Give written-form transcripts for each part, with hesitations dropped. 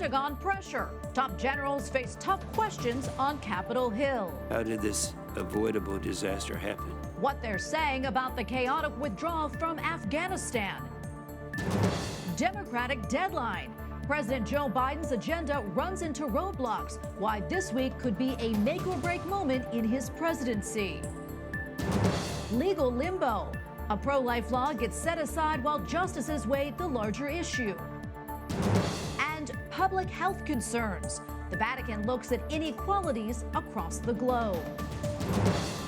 Pentagon pressure. Top generals face tough questions on Capitol Hill. How did this avoidable disaster happen? What they're saying about the chaotic withdrawal from Afghanistan. Democratic deadline. President Joe Biden's agenda runs into roadblocks. Why this week could be a make or break moment in his presidency. Legal limbo. A pro-life law gets set aside while justices weigh the larger issue. And public health concerns. The Vatican looks at inequalities across the globe.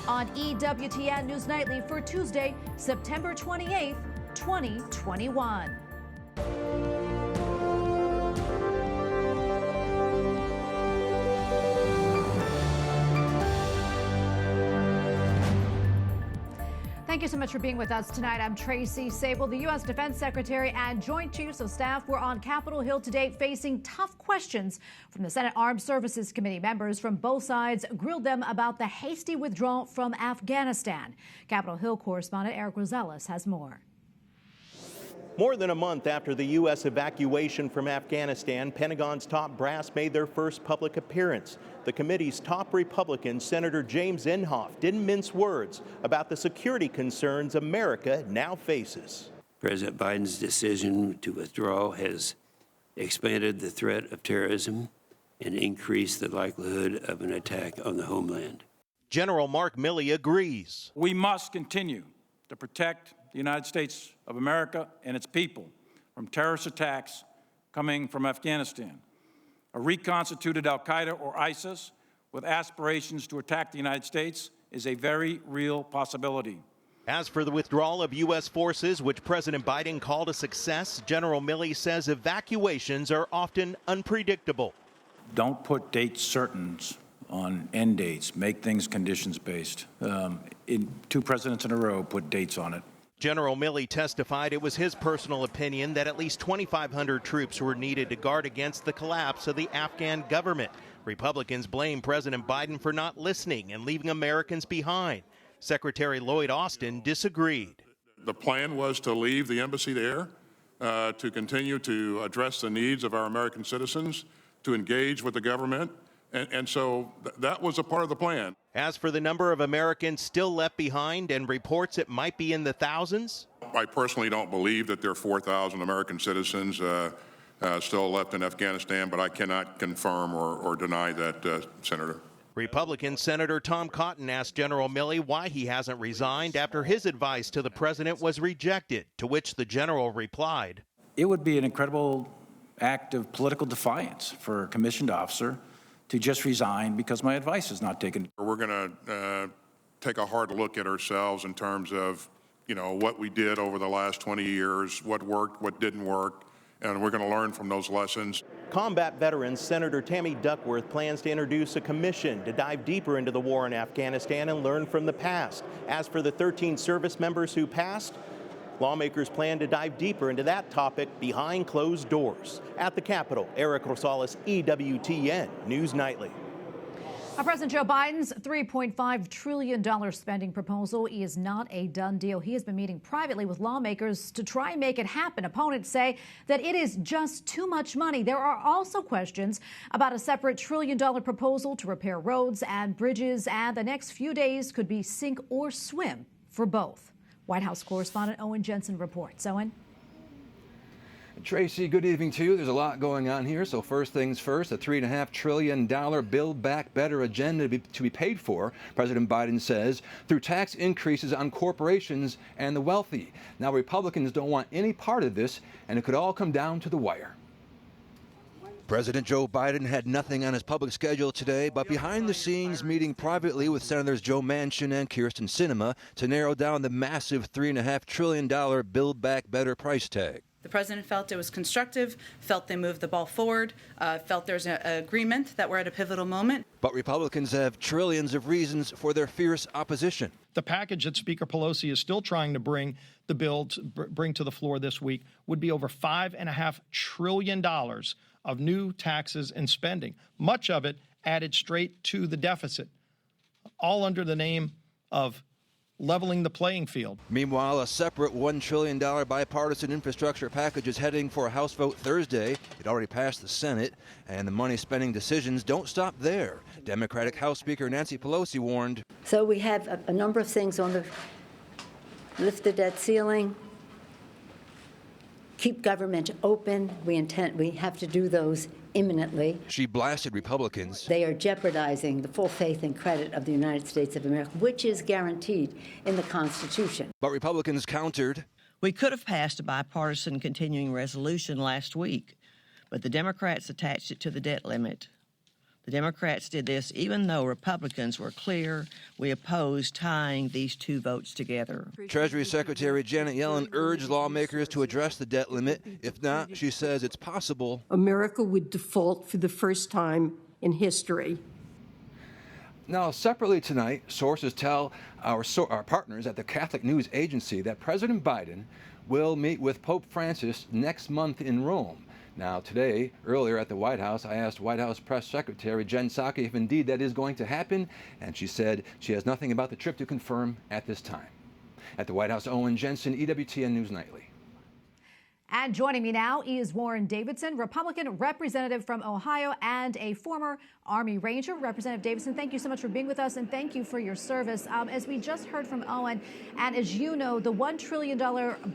On EWTN News Nightly for Tuesday, September 28th, 2021. Thank you so much for being with us tonight. I'm Tracy Sable. The U.S. Defense Secretary and Joint Chiefs of Staff were on Capitol Hill today facing tough questions from the Senate Armed Services Committee. Members from both sides grilled them about the hasty withdrawal from Afghanistan. Capitol Hill correspondent Eric Rosales has more. More than a month after the U.S. evacuation from Afghanistan, Pentagon's top brass made their first public appearance. The committee's top Republican, Senator James Inhofe, didn't mince words about the security concerns America now faces. President Biden's decision to withdraw has expanded the threat of terrorism and increased the likelihood of an attack on the homeland. General Mark Milley agrees. We must continue to protect the United States of America and its people from terrorist attacks coming from Afghanistan. A reconstituted al-Qaeda or ISIS with aspirations to attack the United States is a very real possibility. As for the withdrawal of U.S. forces, which President Biden called a success, General Milley says evacuations are often unpredictable. Don't put dates certain on end dates. Make things conditions-based. Two presidents in a row put dates on it. General Milley testified it was his personal opinion that at least 2,500 troops were needed to guard against the collapse of the Afghan government. Republicans blame President Biden for not listening and leaving Americans behind. Secretary Lloyd Austin disagreed. The plan was to leave the embassy there, to continue to address the needs of our American citizens, to engage with the government, and so that was a part of the plan. As for the number of Americans still left behind and reports it might be in the thousands, I personally don't believe that there are 4,000 American citizens still left in Afghanistan, but I cannot confirm or deny that, Senator. Republican Senator Tom Cotton asked General Milley why he hasn't resigned after his advice to the president was rejected, to which the general replied, It would be an incredible act of political defiance for a commissioned officer to just resign because my advice is not taken. We're going to take a hard look at ourselves in terms of, what we did over the last 20 years, what worked, what didn't work, and we're going to learn from those lessons. Combat veterans Senator Tammy Duckworth plans to introduce a commission to dive deeper into the war in Afghanistan and learn from the past. As for the 13 service members who passed, lawmakers plan to dive deeper into that topic behind closed doors. At the Capitol, Eric Rosales, EWTN News Nightly. President Joe Biden's $3.5 trillion spending proposal is not a done deal. He has been meeting privately with lawmakers to try and make it happen. Opponents say that it is just too much money. There are also questions about a separate trillion-dollar proposal to repair roads and bridges, and the next few days could be sink or swim for both. White House correspondent Owen Jensen reports. Owen? Tracy, good evening to you. There's a lot going on here. So first things first, a $3.5 trillion Build Back Better agenda to be paid for, President Biden says, through tax increases on corporations and the wealthy. Now, Republicans don't want any part of this, and it could all come down to the wire. President Joe Biden had nothing on his public schedule today, but behind the scenes meeting privately with Senators Joe Manchin and Kyrsten Sinema to narrow down the massive $3.5 trillion Build Back Better price tag. The president felt it was constructive, felt they moved the ball forward, felt there's an agreement that we're at a pivotal moment. But Republicans have trillions of reasons for their fierce opposition. The package that Speaker Pelosi is still trying to bring the bill bring to the floor this week would be over $5.5 trillion of new taxes and spending, much of it added straight to the deficit, all under the name of leveling the playing field. Meanwhile, a separate $1 trillion bipartisan infrastructure package is heading for a House vote Thursday. It already passed the Senate, and the money spending decisions don't stop there. Democratic House Speaker Nancy Pelosi warned. So we have a number of things on the lift the debt ceiling, keep government open. We have to do those imminently. She blasted Republicans. They are jeopardizing the full faith and credit of the United States of America, which is guaranteed in the Constitution. But Republicans countered. We could have passed a bipartisan continuing resolution last week, but the Democrats attached it to the debt limit. The Democrats did this even though Republicans were clear we opposed tying these two votes together. Treasury Secretary Janet Yellen urged lawmakers to address the debt limit. If not, she says it's possible America would default for the first time in history. Now, separately tonight, sources tell our partners at the Catholic News Agency that President Biden will meet with Pope Francis next month in Rome. Now, today, earlier at the White House, I asked White House Press Secretary Jen Psaki if indeed that is going to happen, and she said she has nothing about the trip to confirm at this time. At the White House, Owen Jensen, EWTN News Nightly. And joining me now is Warren Davidson, Republican representative from Ohio and a former Army Ranger. Representative Davidson, thank you so much for being with us, and thank you for your service. As we just heard from Owen, and as you know, the $1 trillion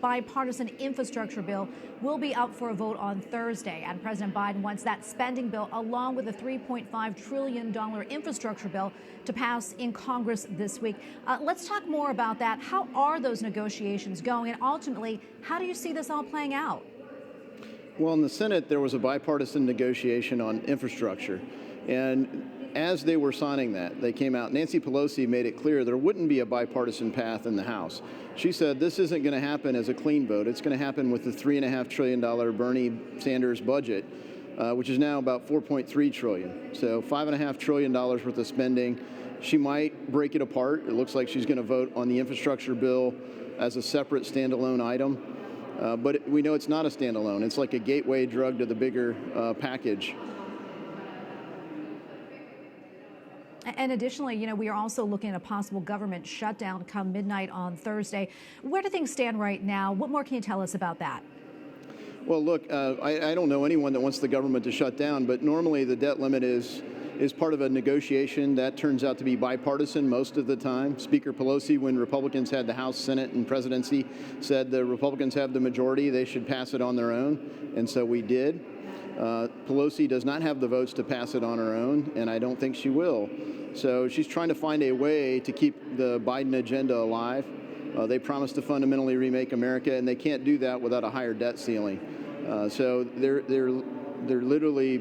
bipartisan infrastructure bill will be up for a vote on Thursday, and President Biden wants that spending bill, along with a $3.5 trillion infrastructure bill, to pass in Congress this week. Let's talk more about that. How are those negotiations going, and ultimately, how do you see this all playing out? Well, in the Senate, there was a bipartisan negotiation on infrastructure. And as they were signing that, they came out. Nancy Pelosi made it clear there wouldn't be a bipartisan path in the House. She said this isn't going to happen as a clean vote. It's going to happen with the $3.5 trillion Bernie Sanders budget, which is now about $4.3 trillion. So $5.5 trillion worth of spending. She might break it apart. It looks like she's going to vote on the infrastructure bill as a separate standalone item. But we know it's not a standalone. It's like a gateway drug to the bigger package. And additionally, we are also looking at a possible government shutdown come midnight on Thursday. Where do things stand right now? What more can you tell us about that? Well, look, I don't know anyone that wants the government to shut down, but normally the debt limit is part of a negotiation. That turns out to be bipartisan most of the time. Speaker Pelosi, when Republicans had the House, Senate, and presidency, said the Republicans have the majority, they should pass it on their own, and so we did. Pelosi does not have the votes to pass it on her own, and I don't think she will. So she's trying to find a way to keep the Biden agenda alive. They promised to fundamentally remake America, and they can't do that without a higher debt ceiling. So they're literally,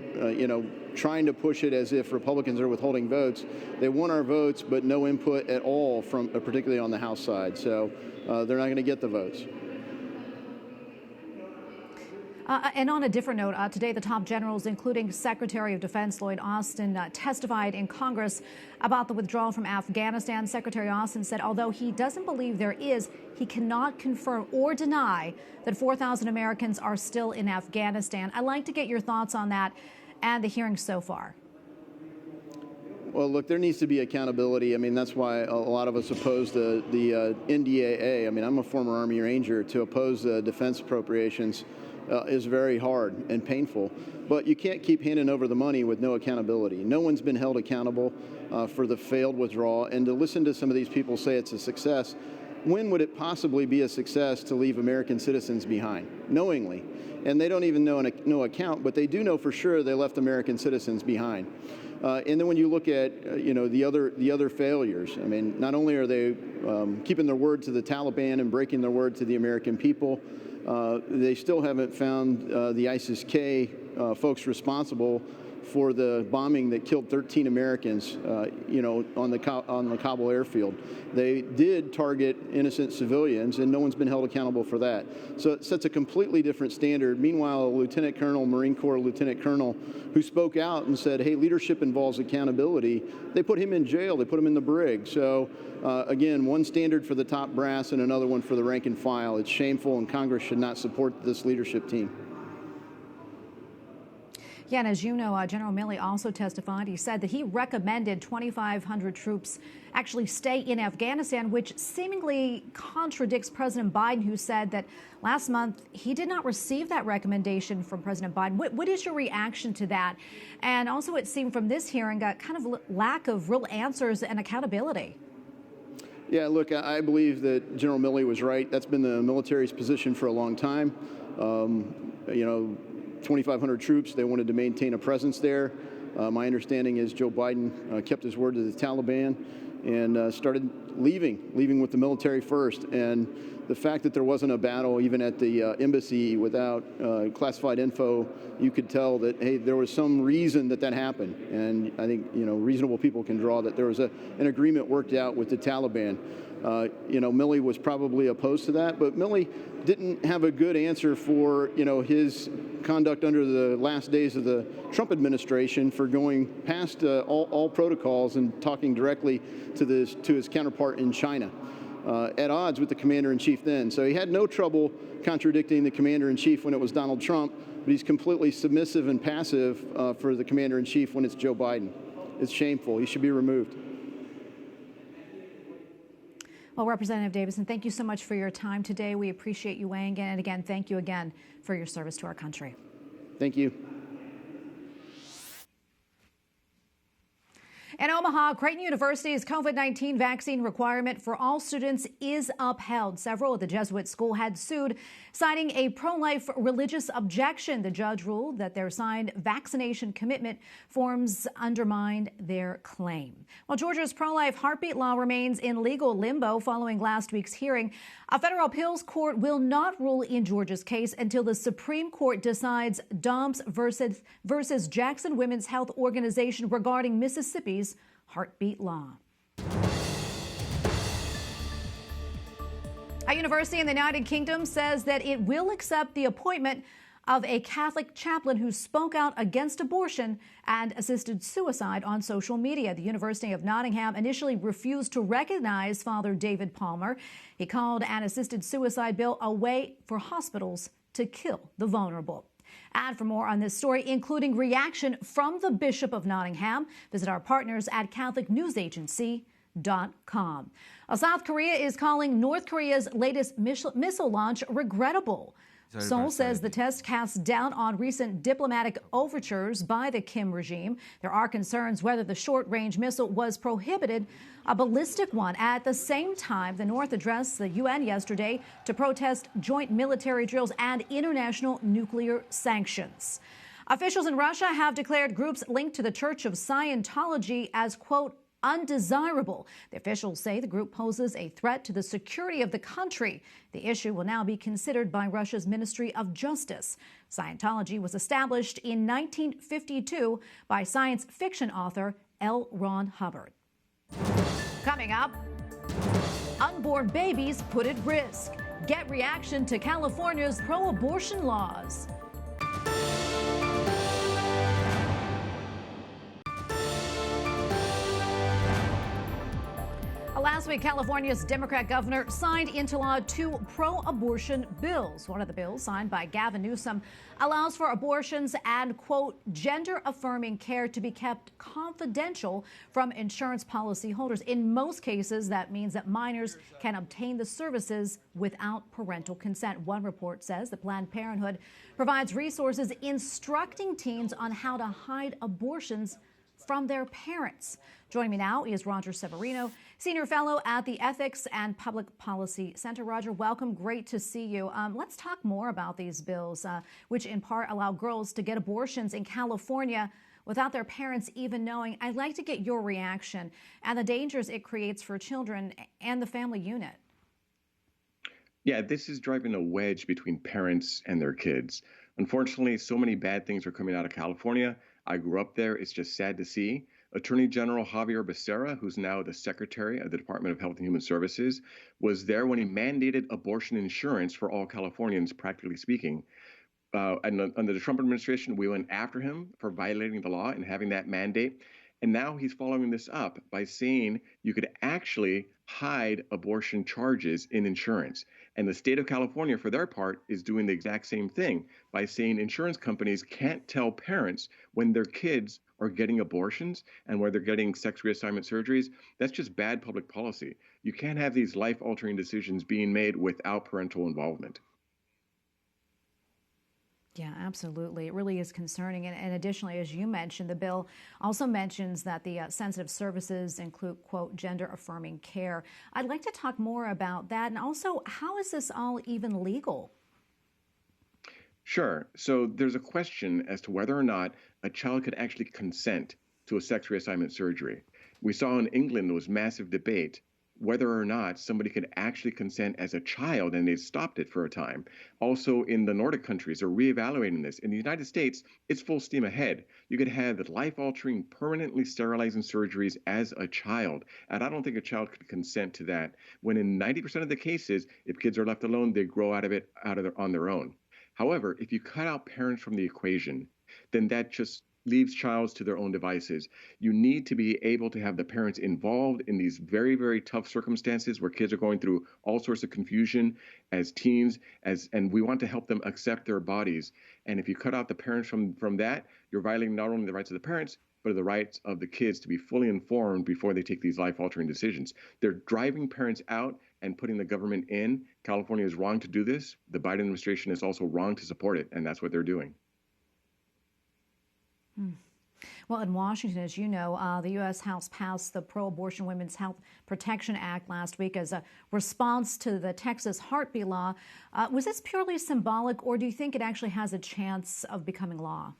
trying to push it as if Republicans are withholding votes. They want our votes, but no input at all from, particularly on the House side. So they're not going to get the votes. And on a different note, today the top generals, including Secretary of Defense Lloyd Austin, testified in Congress about the withdrawal from Afghanistan. Secretary Austin said although he doesn't believe there is, he cannot confirm or deny that 4,000 Americans are still in Afghanistan. I'd like to get your thoughts on that and the hearings so far. Well, look, there needs to be accountability. I mean, that's why a lot of us oppose the NDAA. I mean, I'm a former Army Ranger. To oppose defense appropriations is very hard and painful. But you can't keep handing over the money with no accountability. No one's been held accountable for the failed withdrawal. And to listen to some of these people say it's a success, when would it possibly be a success to leave American citizens behind, knowingly? And they don't even know no account, but they do know for sure they left American citizens behind. And then when you look at the other failures, I mean, not only are they keeping their word to the Taliban and breaking their word to the American people, they still haven't found the ISIS-K folks responsible for the bombing that killed 13 Americans, on the Kabul airfield. They did target innocent civilians, and no one's been held accountable for that. So it sets a completely different standard. Meanwhile, a Lieutenant Colonel, Marine Corps Lieutenant Colonel, who spoke out and said, hey, leadership involves accountability, they put him in jail. They put him in the brig. So, again, one standard for the top brass and another one for the rank and file. It's shameful, and Congress should not support this leadership team. Yeah, and as you know, General Milley also testified. He said that he recommended 2,500 troops actually stay in Afghanistan, which seemingly contradicts President Biden, who said that last month he did not receive that recommendation from President Biden. What is your reaction to that? And also, it seemed from this hearing a kind of lack of real answers and accountability. Yeah, look, I believe that General Milley was right. That's been the military's position for a long time. 2,500 troops, they wanted to maintain a presence there. My understanding is Joe Biden kept his word to the Taliban and started leaving with the military first. And the fact that there wasn't a battle even at the embassy without classified info, you could tell that, hey, there was some reason that happened. And I think, reasonable people can draw that there was an agreement worked out with the Taliban. Milley was probably opposed to that, but Milley didn't have a good answer for, his conduct under the last days of the Trump administration for going past all protocols and talking directly to his counterpart in China, at odds with the commander-in-chief then. So he had no trouble contradicting the commander-in-chief when it was Donald Trump, but he's completely submissive and passive for the commander-in-chief when it's Joe Biden. It's shameful. He should be removed. Well, Representative Davidson, thank you so much for your time today. We appreciate you weighing in. And again, thank you again for your service to our country. Thank you. In Omaha, Creighton University's COVID-19 vaccine requirement for all students is upheld. Several at the Jesuit school had sued, citing a pro-life religious objection. The judge ruled that their signed vaccination commitment forms undermined their claim. While Georgia's pro-life heartbeat law remains in legal limbo following last week's hearing, a federal appeals court will not rule in Georgia's case until the Supreme Court decides Dobbs versus Jackson Women's Health Organization regarding Mississippi's heartbeat law. A university in the United Kingdom says that it will accept the appointment of a Catholic chaplain who spoke out against abortion and assisted suicide on social media. The University of Nottingham initially refused to recognize Father David Palmer. He called an assisted suicide bill a way for hospitals to kill the vulnerable. And for more on this story, including reaction from the Bishop of Nottingham, visit our partners at CatholicNewsAgency.com. South Korea is calling North Korea's latest missile launch regrettable. Seoul says the test casts doubt on recent diplomatic overtures by the Kim regime. There are concerns whether the short-range missile was prohibited, a ballistic one. At the same time, the North addressed the UN yesterday to protest joint military drills and international nuclear sanctions. Officials in Russia have declared groups linked to the Church of Scientology as, quote, undesirable. The officials say the group poses a threat to the security of the country. The issue will now be considered by Russia's Ministry of Justice. Scientology was established in 1952 by science fiction author L. Ron Hubbard. Coming up, unborn babies put at risk. Get reaction to California's pro-abortion laws. Last week, California's Democrat governor signed into law 2 pro-abortion bills. One of the bills, signed by Gavin Newsom, allows for abortions and, quote, gender-affirming care to be kept confidential from insurance policy holders. In most cases, that means that minors can obtain the services without parental consent. One report says that Planned Parenthood provides resources instructing teens on how to hide abortions from their parents. Joining me now is Roger Severino, Senior Fellow at the Ethics and Public Policy Center. Roger, welcome. Great to see you. Let's talk more about these bills, which in part allow girls to get abortions in California without their parents even knowing. I'd like to get your reaction and the dangers it creates for children and the family unit. Yeah, this is driving a wedge between parents and their kids. Unfortunately, so many bad things are coming out of California. I grew up there. It's just sad to see. Attorney General Javier Becerra, who's now the Secretary of the Department of Health and Human Services, was there when he mandated abortion insurance for all Californians, practically speaking. And under the Trump administration, we went after him for violating the law and having that mandate. And now he's following this up by saying you could actually hide abortion charges in insurance. And the state of California, for their part, is doing the exact same thing by saying insurance companies can't tell parents when their kids are getting abortions and where they're getting sex reassignment surgeries. That's just bad public policy. You can't have these life-altering decisions being made without parental involvement. Yeah, absolutely. It really is concerning. And additionally, as you mentioned, the bill also mentions that the sensitive services include, quote, gender-affirming care. I'd like to talk more about that. And also, how is this all even legal? Sure. So there's a question as to whether or not a child could actually consent to a sex reassignment surgery. We saw in England there was massive debate whether or not somebody could actually consent as a child, and they stopped it for a time. Also, in the Nordic countries, they're reevaluating this. In the United States, it's full steam ahead. You could have life-altering, permanently sterilizing surgeries as a child, and I don't think a child could consent to that. When in 90% of the cases, if kids are left alone, they grow out of it on their own. However, if you cut out parents from the equation, then that just leaves childs to their own devices. You need to be able to have the parents involved in these very, very tough circumstances where kids are going through all sorts of confusion as teens, and we want to help them accept their bodies. And if you cut out the parents from that, you're violating not only the rights of the parents, but the rights of the kids to be fully informed before they take these life-altering decisions. They're driving parents out and putting the government in. California is wrong to do this. The Biden administration is also wrong to support it, and that's what they're doing. Well, in Washington, as you know, the U.S. House passed the Pro-Abortion Women's Health Protection Act last week as a response to the Texas heartbeat law. Was this purely symbolic, or do you think it actually has a chance of becoming law?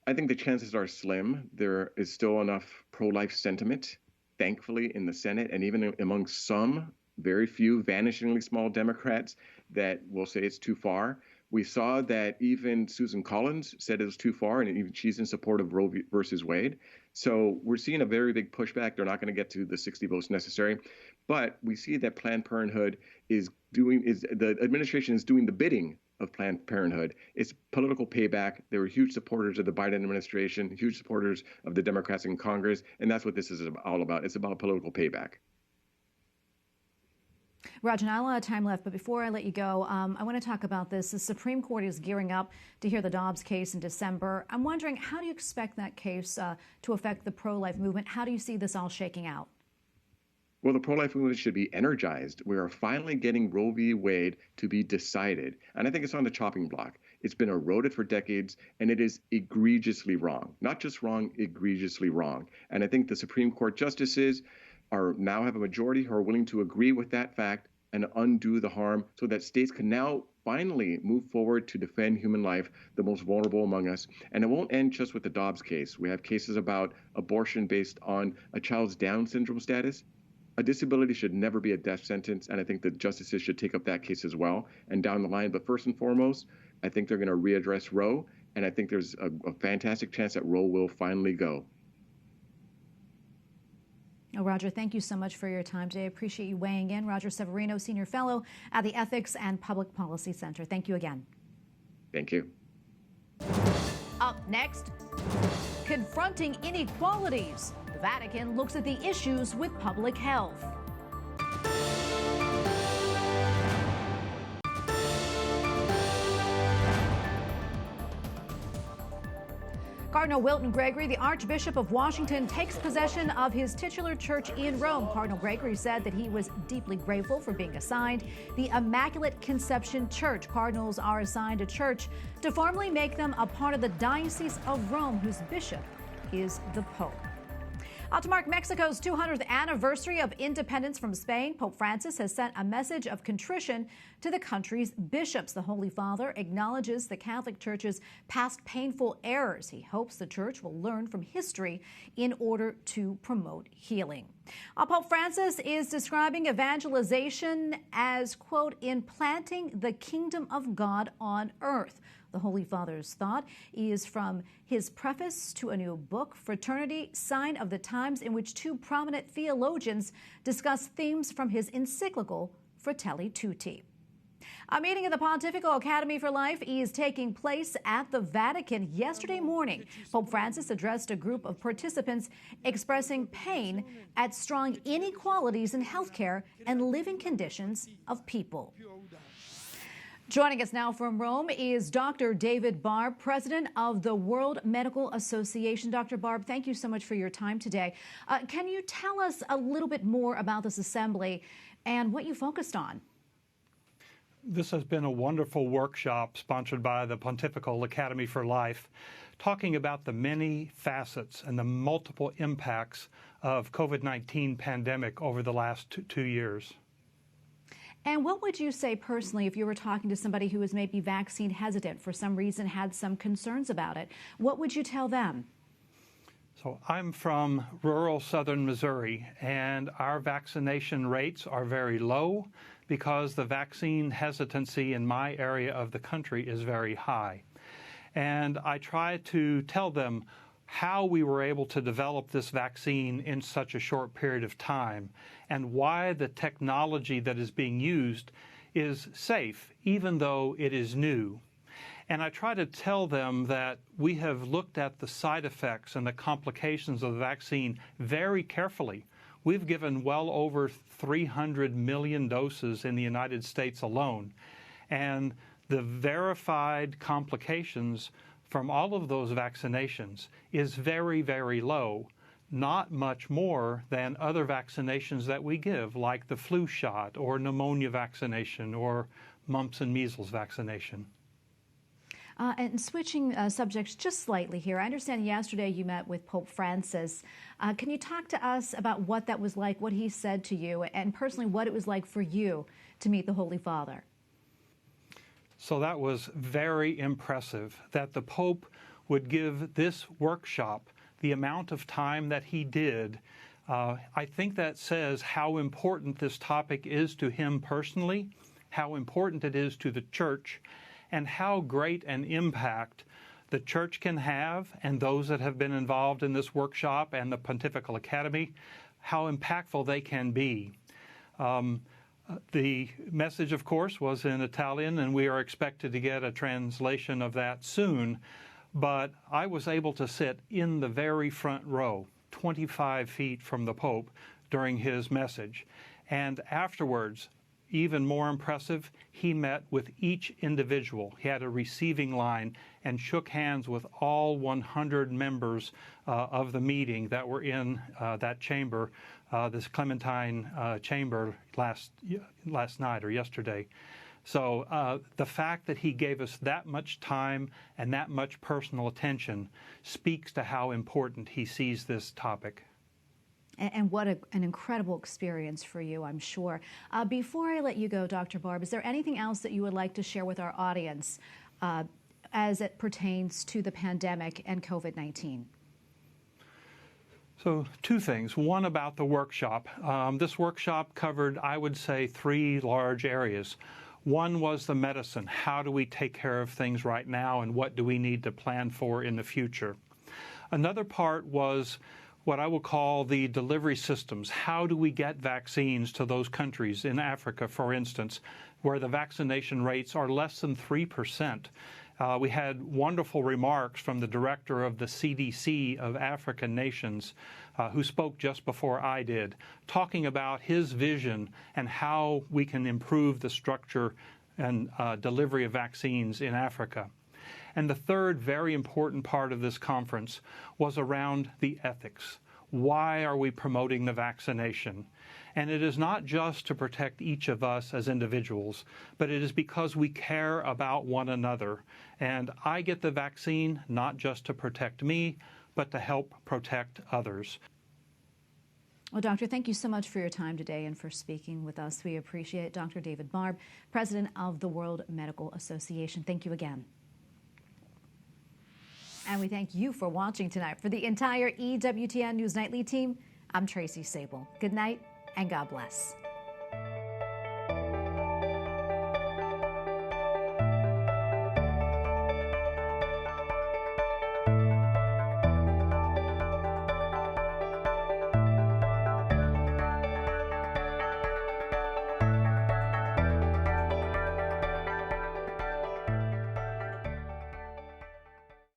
I think the chances are slim. There is still enough pro-life sentiment, thankfully, in the Senate and even among some, very few, vanishingly small Democrats that will say it's too far. We saw that even Susan Collins said it was too far, and even she's in support of Roe versus Wade. So we're seeing a very big pushback. They're not going to get to the 60 votes necessary. But we see that Planned Parenthood the administration is doing the bidding of Planned Parenthood. It's political payback. They were huge supporters of the Biden administration, huge supporters of the Democrats in Congress, and that's what this is all about. It's about political payback. Roger, not a lot of time left, but before I let you go, I want to talk about this. The Supreme Court is gearing up to hear the Dobbs case in December. I'm wondering, how do you expect that case to affect the pro-life movement? How do you see this all shaking out? Well, the pro-life movement should be energized. We are finally getting Roe v. Wade to be decided, and I think it's on the chopping block. It's been eroded for decades, and it is egregiously wrong. Not just wrong, egregiously wrong. And I think the Supreme Court justices now have a majority who are willing to agree with that fact and undo the harm so that states can now finally move forward to defend human life, the most vulnerable among us. And it won't end just with the Dobbs case. We have cases about abortion based on a child's Down syndrome status. A disability should never be a death sentence, and I think the justices should take up that case as well and down the line. But first and foremost, I think they're going to readdress Roe, and I think there's a fantastic chance that Roe will finally go. Oh, Roger, thank you so much for your time today. I appreciate you weighing in. Roger Severino, Senior Fellow at the Ethics and Public Policy Center. Thank you again. Thank you. Up next, confronting inequalities. The Vatican looks at the issues with public health. Cardinal Wilton Gregory, the Archbishop of Washington, takes possession of his titular church in Rome. Cardinal Gregory said that he was deeply grateful for being assigned the Immaculate Conception Church. Cardinals are assigned a church to formally make them a part of the Diocese of Rome, whose bishop is the Pope. To mark Mexico's 200th anniversary of independence from Spain, Pope Francis has sent a message of contrition to the country's bishops. The Holy Father acknowledges the Catholic Church's past painful errors. He hopes the Church will learn from history in order to promote healing. Pope Francis is describing evangelization as, quote, implanting the kingdom of God on earth. The Holy Father's thought is from his preface to a new book, Fraternity, Sign of the Times, in which two prominent theologians discuss themes from his encyclical, Fratelli Tutti. A meeting of the Pontifical Academy for Life is taking place at the Vatican yesterday morning. Pope Francis addressed a group of participants expressing pain at strong inequalities in healthcare and living conditions of people. Joining us now from Rome is Dr. David Barbe, president of the World Medical Association. Dr. Barbe, thank you so much for your time today. Can you tell us a little bit more about this assembly and what you focused on? This has been a wonderful workshop sponsored by the Pontifical Academy for Life, talking about the many facets and the multiple impacts of COVID-19 pandemic over the last two years. And what would you say personally if you were talking to somebody who was maybe vaccine hesitant for some reason, had some concerns about it? What would you tell them? So I'm from rural southern Missouri, and our vaccination rates are very low because the vaccine hesitancy in my area of the country is very high. And I try to tell them how we were able to develop this vaccine in such a short period of time and why the technology that is being used is safe, even though it is new. And I try to tell them that we have looked at the side effects and the complications of the vaccine very carefully. We've given well over 300 million doses in the United States alone. And the verified complications from all of those vaccinations is very, very low, not much more than other vaccinations that we give, like the flu shot or pneumonia vaccination or mumps and measles vaccination. And switching subjects just slightly here, I understand yesterday you met with Pope Francis. Can you talk to us about what that was like, what he said to you, and personally what it was like for you to meet the Holy Father? So that was very impressive that the Pope would give this workshop the amount of time that he did. I think that says how important this topic is to him personally, how important it is to the Church, and how great an impact the Church can have, and those that have been involved in this workshop and the Pontifical Academy, how impactful they can be. The message, of course, was in Italian, and we are expected to get a translation of that soon. But I was able to sit in the very front row, 25 feet from the Pope, during his message. And afterwards, even more impressive, he met with each individual. He had a receiving line and shook hands with all 100 members of the meeting that were in that chamber, this Clementine chamber last night or yesterday. So the fact that he gave us that much time and that much personal attention speaks to how important he sees this topic. And what an incredible experience for you, I'm sure. Before I let you go, Dr. Barbe, is there anything else that you would like to share with our audience as it pertains to the pandemic and COVID-19? So two things. One about the workshop. This workshop covered, I would say, 3 large areas. One was the medicine. How do we take care of things right now, and what do we need to plan for in the future? Another part was what I will call the delivery systems. How do we get vaccines to those countries in Africa, for instance, where the vaccination rates are less than 3%? We had wonderful remarks from the director of the CDC of African nations, who spoke just before I did, talking about his vision and how we can improve the structure and delivery of vaccines in Africa. And the third very important part of this conference was around the ethics. Why are we promoting the vaccination? And it is not just to protect each of us as individuals, but it is because we care about one another. And I get the vaccine not just to protect me, but to help protect others. Well, Doctor, thank you so much for your time today and for speaking with us. We appreciate it. Dr. David Barbe, president of the World Medical Association. Thank you again. And we thank you for watching tonight. For the entire EWTN News Nightly team, I'm Tracy Sable. Good night and God bless.